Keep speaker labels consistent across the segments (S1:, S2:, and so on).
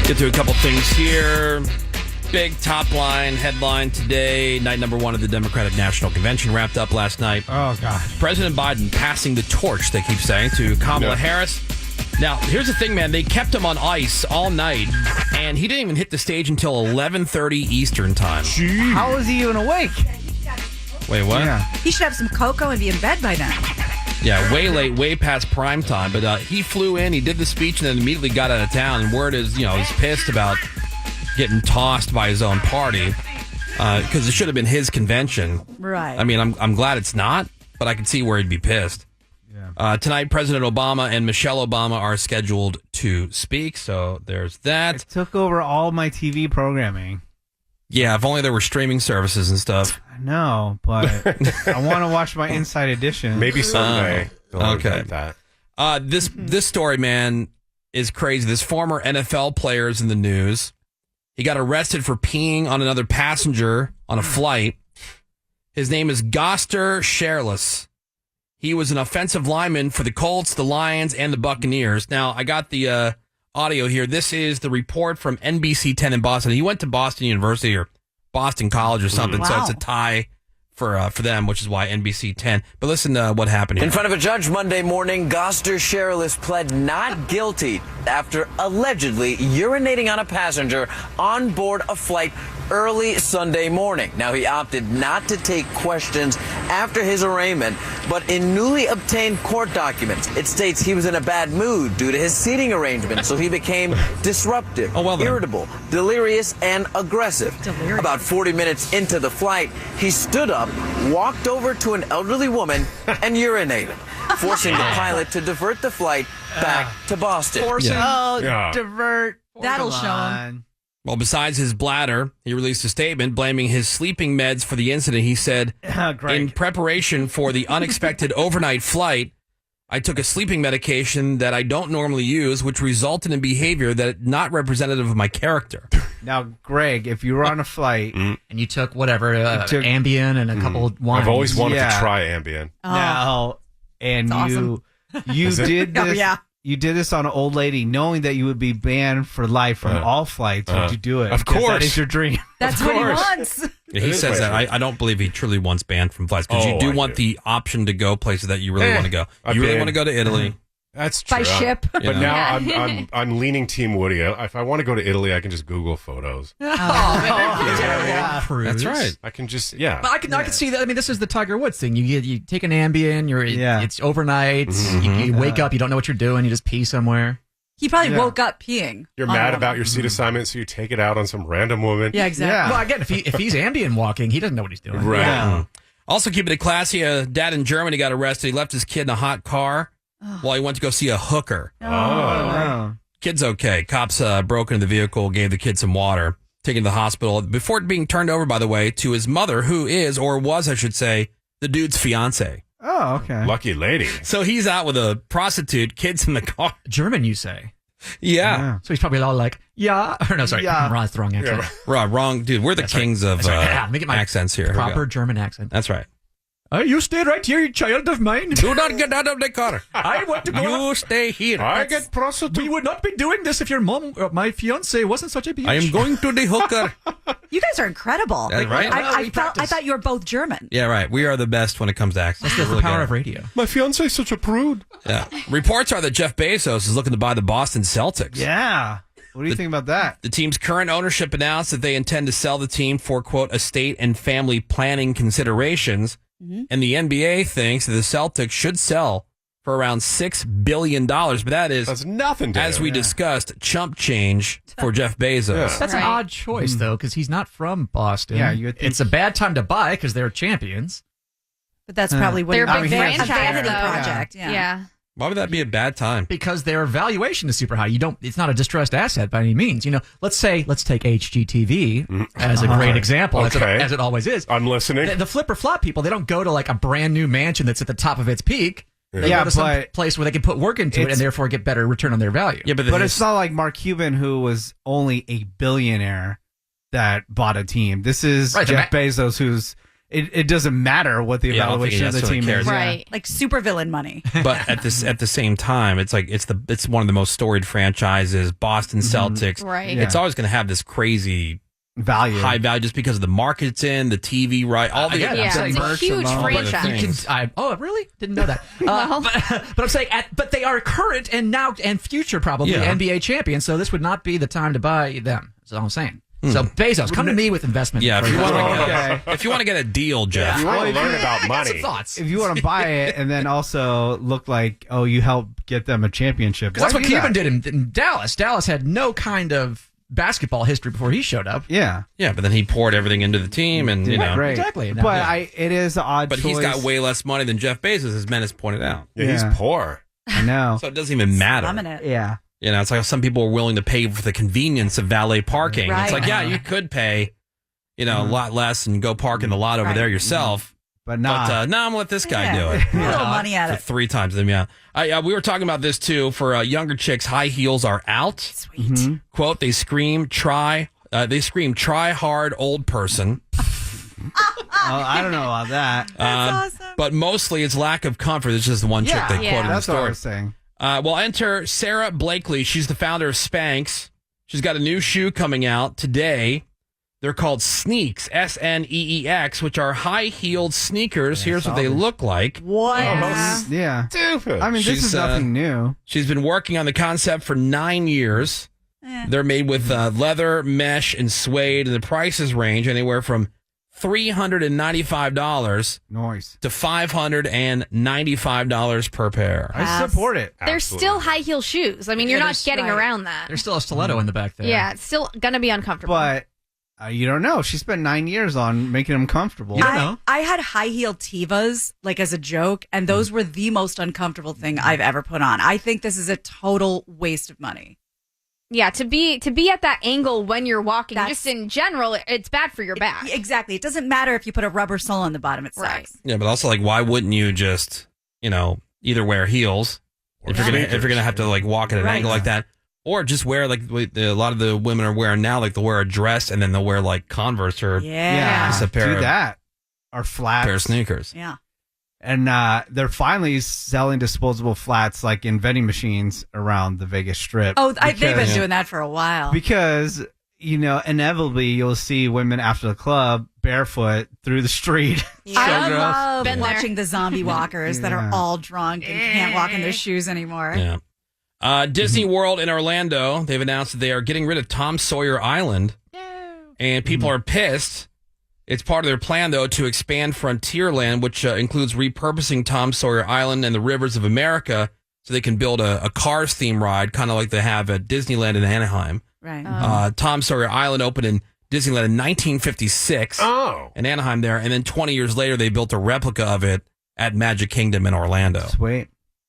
S1: Get to a couple things here. Big top line headline today. Night number one of the Democratic National Convention wrapped up last night.
S2: Oh, God.
S1: President Biden passing the torch, they keep saying, to Kamala Harris. Now, here's the thing, man. They kept him on ice all night, and he didn't even hit the stage until 11:30 Eastern time.
S2: Jeez. How is he even awake?
S1: Wait, what?
S2: Yeah.
S3: He should have some cocoa and be in bed by now.
S1: Yeah, way late, way past prime time. But he flew in, he did the speech, and then immediately got out of town. And word is, he's pissed about getting tossed by his own party because it should have been his convention.
S3: Right.
S1: I mean, I'm glad it's not, but I can see where he'd be pissed. Yeah. Tonight, President Obama and Michelle Obama are scheduled to speak, so there's that.
S2: It took over all my TV programming.
S1: Yeah, if only there were streaming services and stuff.
S2: I know, but I want to watch my Inside Edition.
S4: Maybe someday.
S1: Okay.
S4: That.
S1: This story, man, is crazy. This former NFL player is in the news. He got arrested for peeing on another passenger on a flight. His name is Goster Sherless. He was an offensive lineman for the Colts, the Lions, and the Buccaneers. Now, I got the audio here. This is the report from NBC 10 in Boston. He went to Boston University or Boston College or something, so it's a tie for them, which is why NBC 10. But listen to what happened here.
S5: In front of a judge Monday morning, Goster Sherless pled not guilty after allegedly urinating on a passenger on board a flight early Sunday morning. Now, he opted not to take questions after his arraignment, but in newly obtained court documents, it states he was in a bad mood due to his seating arrangement, so he became disruptive, irritable, delirious, and aggressive. About 40 minutes into the flight, he stood up, walked over to an elderly woman, and urinated, forcing the pilot to divert the flight back to Boston.
S2: Divert.
S3: That'll show him.
S1: Well, besides his bladder, he released a statement blaming his sleeping meds for the incident. He said, in preparation for the unexpected overnight flight, I took a sleeping medication that I don't normally use, which resulted in behavior that not representative of my character.
S2: Now, Greg, if you were on a flight
S6: and you took whatever, Ambien and a couple of wines.
S4: I've always wanted to try Ambien.
S2: Now, and
S3: awesome.
S2: you did this.
S3: Yeah.
S2: You did this on an old lady, knowing that you would be banned for life from all flights. Would you do it?
S4: Of course.
S2: That is your dream.
S3: That's what he wants.
S1: Yeah, he says that. I don't believe he truly wants banned from flights because you do want the option to go places that you really want to go. You really want to go to Italy.
S4: That's true.
S3: By ship.
S4: But now I'm leaning Team Woody. If I want to go to Italy, I can just Google photos.
S1: That's right.
S4: I can just,
S6: But I can see that. I mean, this is the Tiger Woods thing. You take an Ambien, it's overnight, you wake up, you don't know what you're doing, you just pee somewhere.
S3: He probably woke up peeing.
S4: You're mad about your seat assignment, so you take it out on some random woman.
S3: Yeah, exactly.
S2: Yeah.
S6: Well, again, if he's Ambien walking, he doesn't know what he's doing.
S4: Right.
S2: Yeah.
S1: Also, keeping it classy, a dad in Germany got arrested. He left his kid in a hot car while he went to go see a hooker. Kid's okay. Cops broke into the vehicle, gave the kid some water, taken to the hospital before being turned over, by the way, to his mother, who is, or was, I should say, the dude's fiance.
S2: Oh, okay.
S4: Lucky lady.
S1: So he's out with a prostitute, kids in the car.
S6: German, you say?
S1: Yeah.
S6: So he's probably all like, yeah. Or no, sorry.
S2: Yeah.
S6: That's the wrong accent.
S1: Wrong. Dude, we're the kings of
S6: Let me get my
S1: accents here.
S6: proper German accent.
S1: That's right.
S6: You stay right here, you child of mine.
S1: Do not get out of the car.
S6: I want to go.
S1: You stay here.
S4: I get prostitute.
S6: We would not be doing this if your mom, my fiance, wasn't such a bitch.
S1: I am going to the hooker.
S3: You guys are incredible.
S1: That's right.
S3: I thought you were both German.
S1: Yeah, right. We are the best when it comes to accents.
S6: That's the power of radio.
S4: My fiance is such a prude.
S1: Yeah. Reports are that Jeff Bezos is looking to buy the Boston Celtics.
S2: Yeah. What do you think about that?
S1: The team's current ownership announced that they intend to sell the team for, quote, estate and family planning considerations. And the NBA thinks that the Celtics should sell for around $6 billion. But that's
S4: nothing to
S1: as we discussed, chump change for Jeff Bezos.
S4: Yeah.
S6: That's an odd choice, though, because he's not from Boston.
S2: Yeah, you would think
S6: it's a bad time to buy because they're champions.
S3: But that's probably what
S7: they're a big
S3: a
S7: franchise,
S3: vanity
S7: though.
S3: project.
S7: Yeah.
S1: Why would that be a bad time?
S6: Because their valuation is super high. It's not a distressed asset by any means. Let's take HGTV as a great example, as it always is.
S4: I'm listening.
S6: The flip or flop people, they don't go to like a brand new mansion that's at the top of its peak. They go to some place where they can put work into it and therefore get better return on their value.
S1: Yeah, but
S2: it's not like Mark Cuban, who was only a billionaire that bought a team. This is Jeff Bezos, who's it doesn't matter what the
S1: Yeah, I don't think
S2: evaluation of the
S1: he
S2: team
S1: necessarily
S2: is.
S1: cares.
S2: Yeah.
S3: Like supervillain money.
S1: But at the same time, it's like it's one of the most storied franchises. Boston Celtics.
S7: Right.
S1: It's always going to have this crazy
S2: Value.
S1: high value just because of the market it's in, the TV right, all the
S6: Again, I'm
S7: Yeah,
S6: saying
S7: it's a
S6: merch
S7: huge
S2: alone.
S7: franchise.
S6: Really didn't know that. But I'm saying, but they are current and now and future probably NBA champions. So this would not be the time to buy them. That's all I'm saying. So Bezos, come to me with investment.
S1: Yeah, if you want
S2: Okay.
S1: if you want to get a deal, Jeff.
S4: If you want to learn about
S6: Some
S4: money,
S6: thoughts.
S2: If you want to buy it and then also look like, you helped get them a championship.
S6: Because that's
S2: why
S6: what
S2: do
S6: Cuban
S2: that?
S6: did in Dallas. Dallas had no kind of basketball history before he showed up.
S2: Yeah.
S1: Yeah, but then he poured everything into the team, and you know,
S2: Great.
S6: Exactly.
S2: But it is an odd
S1: but
S2: choice.
S1: he's got way less money than Jeff Bezos, as Menace pointed out.
S4: yeah, he's
S2: Yeah.
S4: poor.
S2: I know.
S1: So it doesn't even matter.
S3: I'm in it.
S2: Yeah.
S1: You know, it's like some people are willing to pay for the convenience of valet parking.
S3: Right.
S1: It's like, yeah, you could pay, a lot less and go park in the lot over
S3: Right.
S1: there yourself.
S2: But nah.
S1: But I'm gonna let this guy do
S3: Yeah.
S1: it.
S3: A little money at
S1: For
S3: it.
S1: 3 times them, yeah. We were talking about this too. For younger chicks, high heels are out.
S3: Sweet.
S1: Quote: They scream hard, old person.
S2: I don't know about that.
S3: That's awesome.
S1: But mostly it's lack of comfort. It's just the one chick they
S7: Yeah.
S1: quoted in the
S2: That's what I
S1: story.
S2: was saying.
S1: Well, enter Sarah Blakely. She's the founder of Spanx. She's got a new shoe coming out today. They're called Sneaks, SNEEX, which are high-heeled sneakers. Here's what they look like.
S3: What?
S2: Yeah.
S4: Stupid.
S2: I mean, this
S1: She's,
S2: is nothing new.
S1: She's been working on the concept for 9 years. They're made with leather, mesh, and suede, and the prices range anywhere from $395
S2: Noise.
S1: to $595 per pair.
S2: I support it.
S7: They're still high heel shoes. I mean, you're
S6: Yeah,
S7: not getting
S3: right.
S7: around that.
S6: There's still a stiletto in the back there.
S7: Yeah, it's still gonna be uncomfortable.
S2: But you don't know. She spent 9 years on making them comfortable.
S6: You don't know.
S3: I had high heel Tevas like as a joke, and those were the most uncomfortable thing I've ever put on. I think this is a total waste of money.
S7: Yeah, to be at that angle when you're walking,
S3: That's-
S7: just in general, it's bad for your back.
S3: Exactly. It doesn't matter if you put a rubber sole on the bottom. It sucks.
S7: Right.
S1: Yeah, but also, like, why wouldn't you just, either wear heels if you're gonna have to like walk at an
S3: Right.
S1: angle like that, or just wear like a lot of the women are wearing now, like they'll wear a dress and then they'll wear like Converse or
S3: Yeah.
S1: just a pair
S2: Do
S1: of
S2: that. Or flats.
S1: pair of sneakers.
S3: Yeah.
S2: And they're finally selling disposable flats like in vending machines around the Vegas Strip.
S3: Oh, they've been
S2: Because-
S3: doing that for a while.
S2: Because, inevitably you'll see women after the club barefoot through the street.
S3: I
S2: gross.
S3: love
S7: Been there.
S3: watching the zombie walkers that are
S2: Yeah.
S3: all drunk and can't walk in their shoes anymore.
S1: Yeah. Disney World in Orlando, they've announced that they are getting rid of Tom Sawyer Island, and people are pissed. It's part of their plan, though, to expand Frontierland, which includes repurposing Tom Sawyer Island and the rivers of America so they can build a Cars theme ride, kind of like they have at Disneyland in Anaheim.
S3: Right.
S1: Tom Sawyer Island opened in Disneyland in 1956 in Anaheim there, and then 20 years later, they built a replica of it at Magic Kingdom in Orlando.
S2: Sweet.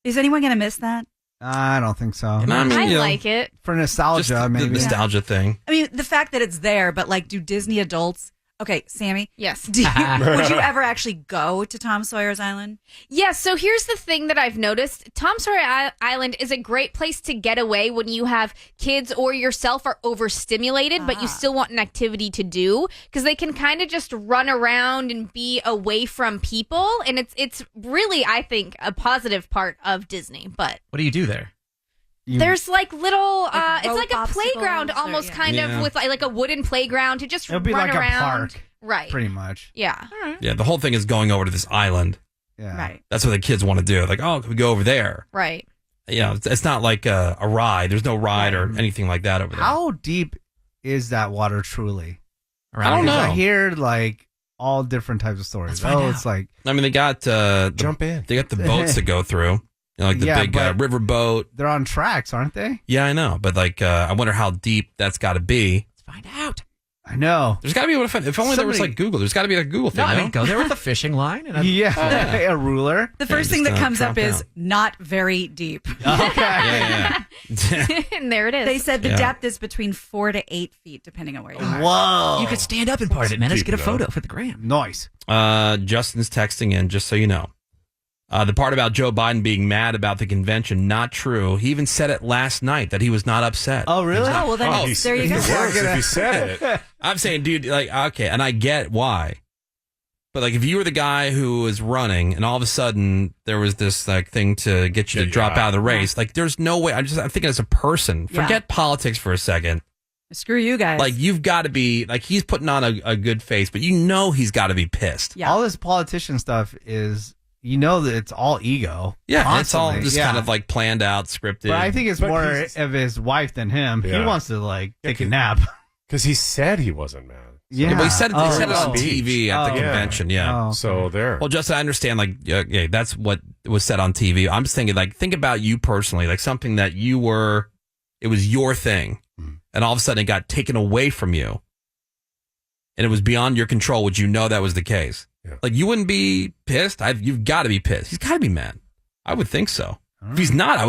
S3: Is anyone going to miss that?
S2: I don't think so.
S1: And I mean,
S7: I
S1: you know,
S7: like it.
S2: For
S1: just
S2: nostalgia,
S1: the
S2: maybe.
S1: nostalgia thing.
S3: I mean, the fact that it's there, but like, do Disney adults? Okay, Sammy.
S7: Yes.
S3: Would you ever actually go to Tom Sawyer's Island?
S7: Yeah, so here's the thing that I've noticed. Tom Sawyer Island is a great place to get away when you have kids or yourself are overstimulated, but you still want an activity to do because they can kind of just run around and be away from people. And it's really, I think, a positive part of Disney. But
S6: What do you do there?
S7: there's like little,
S3: Like
S7: it's like
S3: rope
S7: a playground
S3: obstacles or-
S7: almost
S3: yeah.
S7: kind
S1: Yeah.
S7: of with like a wooden playground to just
S2: It'll be
S7: run
S2: like
S7: around.
S2: a park,
S7: Right.
S2: pretty much.
S7: Yeah.
S1: Yeah, the whole thing is going over to this island.
S2: Yeah.
S3: Right.
S1: That's what the kids want to do. Like, can we go over there?
S7: Right.
S1: It's not like a ride. There's no ride or anything like that over there.
S2: How deep is that water truly?
S1: I don't know.
S2: I hear like all different types of stories.
S6: Let's find out.
S2: It's like
S1: I mean, they got
S4: Jump in.
S1: They got the boats to go through, like the
S2: Yeah,
S1: big
S2: but-
S1: river boat.
S2: they're on tracks, aren't they?
S1: Yeah, I know, but like, I wonder how deep that's got to be.
S6: Let's find out.
S2: I know.
S1: There's got to be if only there was like Google. There's got to be a Google thing.
S6: No, I
S1: no?
S6: mean, go there with a fishing line. And
S2: Yeah, a ruler.
S3: The first thing
S1: just,
S3: that comes
S1: drop
S3: up is
S1: down.
S3: not very deep.
S2: Okay.
S7: And there it is.
S3: They said the
S1: Yeah.
S3: depth is between 4 to 8 feet, depending on where you are.
S2: Whoa.
S6: you could stand up in part of it, man. Let's
S4: Deep
S6: get a
S4: enough.
S6: photo for the gram.
S2: Noise.
S1: Justin's texting in, just so you know. The part about Joe Biden being mad about the convention, not true. He even said it last night that he was not upset.
S2: Oh, really?
S3: Oh, well, then there you go.
S4: It works if you said it.
S1: I'm saying, dude, like, okay, and I get why. But like, if you were the guy who was running, and all of a sudden there was this like thing to get you to drop out of the race, like there's no way. I'm thinking as a person. Forget politics for a second.
S3: Screw you guys.
S1: Like, you've got to be like, he's putting on a good face, but he's got to be pissed.
S3: Yeah.
S2: All this politician stuff is, that it's all ego.
S1: Yeah,
S2: constantly.
S1: it's all just kind of like planned out, scripted.
S2: But I think it's more of his wife than him.
S4: Yeah.
S2: He wants to like take a nap.
S4: Because he said he wasn't mad.
S1: Yeah, but he said it on
S4: speech.
S1: TV at the convention. Yeah.
S2: Oh.
S4: So there.
S1: Well, Justin, I understand. Like, yeah, that's what was said on TV. I'm just thinking, like, think about you personally, like something that it was your thing, and all of a sudden it got taken away from you, and it was beyond your control. Would you know that was the case?
S4: Yeah.
S1: Like, you wouldn't be pissed. You've got to be pissed. He's got to be mad. I would think so. If he's not, I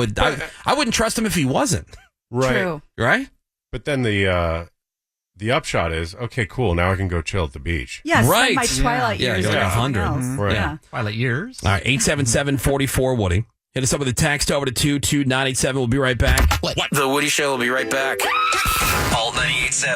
S1: wouldn't trust him if he wasn't.
S4: Right.
S3: True.
S1: Right.
S4: But then the upshot is, okay, cool. Now I can go chill at the beach.
S3: Yes,
S1: Right.
S3: my Twilight
S1: Yeah,
S3: years.
S1: you're like
S3: or something
S1: 100.
S3: else.
S4: Right.
S3: Yeah.
S6: Twilight years.
S1: All right, 877-44 Woody. Hit us up with a text over to 22987. We'll be right back.
S5: The Woody Show will be right back. All 98.7.